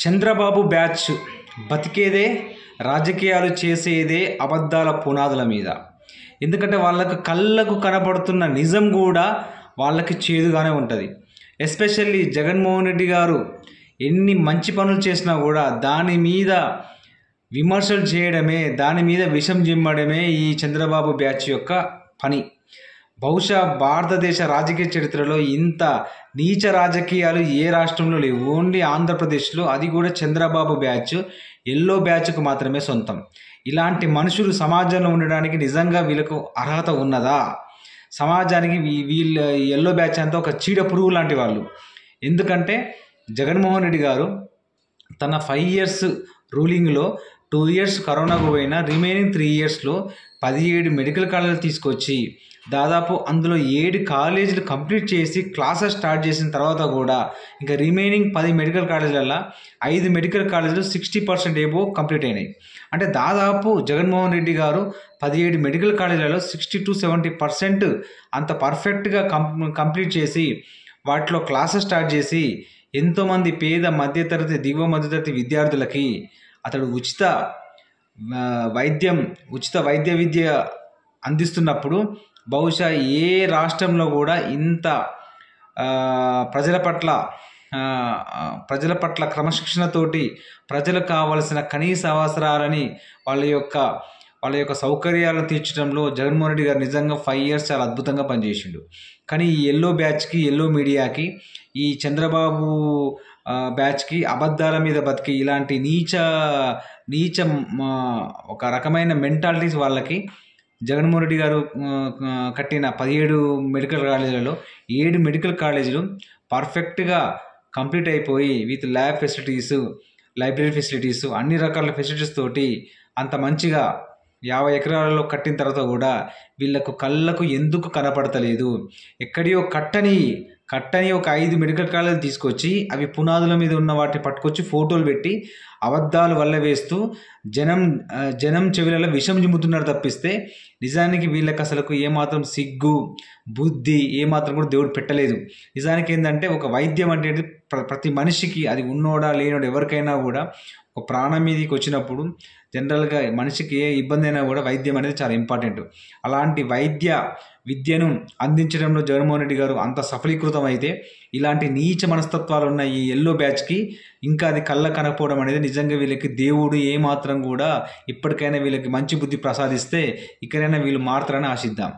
Chandrababu batch బతికేదే రాజకీయాలు చేసేదే అబద్ధాల పునాదుల మీద. ఎందుకంటే వాళ్ళకు కళ్ళకు కనపడుతున్న నిజం కూడా వాళ్ళకి చేదుగానే ఉంటుంది. ఎస్పెషల్లీ జగన్మోహన్ రెడ్డి గారు ఎన్ని మంచి పనులు చేసినా కూడా దాని మీద విమర్శలు చేయడమే, దాని మీద విషం జిమ్మడమే ఈ చంద్రబాబు బ్యాచ్ యొక్క పని. బహుశా భారతదేశ రాజకీయ చరిత్రలో ఇంత నీచ రాజకీయాలు ఏ రాష్ట్రంలో లేవు. ఓన్లీ ఆంధ్రప్రదేశ్లో, అది కూడా చంద్రబాబు బ్యాచ్, ఎల్లో బ్యాచ్కు మాత్రమే సొంతం. ఇలాంటి మనుషులు సమాజంలో ఉండడానికి నిజంగా వీళ్ళకు అర్హత ఉన్నదా? సమాజానికి వీళ్ళ ఎల్లో బ్యాచ్ అంతా ఒక చీడ పురుగు లాంటి వాళ్ళు. ఎందుకంటే జగన్మోహన్ రెడ్డి గారు తన 5 years రూలింగ్లో 2 years కరోనాకు పోయినా రిమైనింగ్ 3 yearsలో 17 మెడికల్ కాలేజీలు తీసుకొచ్చి దాదాపు అందులో 7 కాలేజీలు కంప్లీట్ చేసి క్లాసెస్ స్టార్ట్ చేసిన తర్వాత కూడా ఇంకా రిమైనింగ్ 10 మెడికల్ కాలేజీలలో 5 మెడికల్ కాలేజీలు 60% ఏబో కంప్లీట్ అయినాయి. అంటే దాదాపు జగన్మోహన్ రెడ్డి గారు 17 మెడికల్ కాలేజీలలో 60 to 70% అంత పర్ఫెక్ట్గా కంప్లీట్ చేసి వాటిలో క్లాసెస్ స్టార్ట్ చేసి ఎంతోమంది పేద మధ్యతరగతి దిగువ మధ్యతరగతి విద్యార్థులకి అతడు ఉచిత వైద్య విద్య అందిస్తున్నప్పుడు బహుశా ఏ రాష్ట్రంలో కూడా ఇంత ప్రజల పట్ల క్రమశిక్షణతోటి ప్రజలకు కావాల్సిన కనీస అవసరాలని వాళ్ళ యొక్క సౌకర్యాలను తీర్చడంలో జగన్మోహన్ రెడ్డి గారు నిజంగా 5 years చాలా అద్భుతంగా పనిచేసిండు. కానీ ఈ ఎల్లో బ్యాచ్కి, ఎల్లో మీడియాకి, ఈ చంద్రబాబు బ్యాచ్కి అబద్ధాల మీద బతికి ఇలాంటి నీచ ఒక రకమైన మెంటాలిటీస్ వాళ్ళకి జగన్మోహన్ రెడ్డి గారు కట్టిన 17 మెడికల్ కాలేజీలలో 7 మెడికల్ కాలేజీలు పర్ఫెక్ట్గా కంప్లీట్ అయిపోయి with lab facilities, library facilities, అన్ని రకాల ఫెసిలిటీస్ తోటి అంత మంచిగా 50 ఎకరాలలో కట్టిన తర్వాత కూడా వీళ్ళకు కళ్ళకు ఎందుకు కనపడతలేదు? ఎక్కడియో కట్టని ఒక 5 మెడికల్ కాలేజీలు తీసుకొచ్చి అవి పునాదుల మీద ఉన్న వాటిని పట్టుకొచ్చి ఫోటోలు పెట్టి అబద్ధాలు వల్ల వేస్తూ జనం చెవులలో విషం జిమ్ముతున్నారు తప్పిస్తే నిజానికి వీళ్ళకి అసలుకు ఏమాత్రం సిగ్గు, బుద్ధి ఏమాత్రం కూడా దేవుడు పెట్టలేదు. నిజానికి ఏంటంటే ఒక వైద్యం అంటే ప్రతి మనిషికి, అది ఉన్నోడా లేనోడా ఎవరికైనా కూడా ఒక ప్రాణం మీదకి వచ్చినప్పుడు జనరల్గా మనిషికి ఏ ఇబ్బంది అయినా కూడా వైద్యం అనేది చాలా ఇంపార్టెంట్. అలాంటి విద్యను అందించడంలో జగన్మోహన్ రెడ్డి గారు అంత సఫలీకృతం అయితే ఇలాంటి నీచ మనస్తత్వాలు ఉన్న ఈ ఎల్లో బ్యాచ్కి ఇంకా అది కళ్ళ కనకపోవడం అనేది నిజంగా వీళ్ళకి దేవుడు ఏమాత్రం కూడా ఇప్పటికైనా వీళ్ళకి మంచి బుద్ధి ప్రసాదిస్తే ఇక్కడైనా వీళ్ళు మారుతారని ఆశిద్దాం.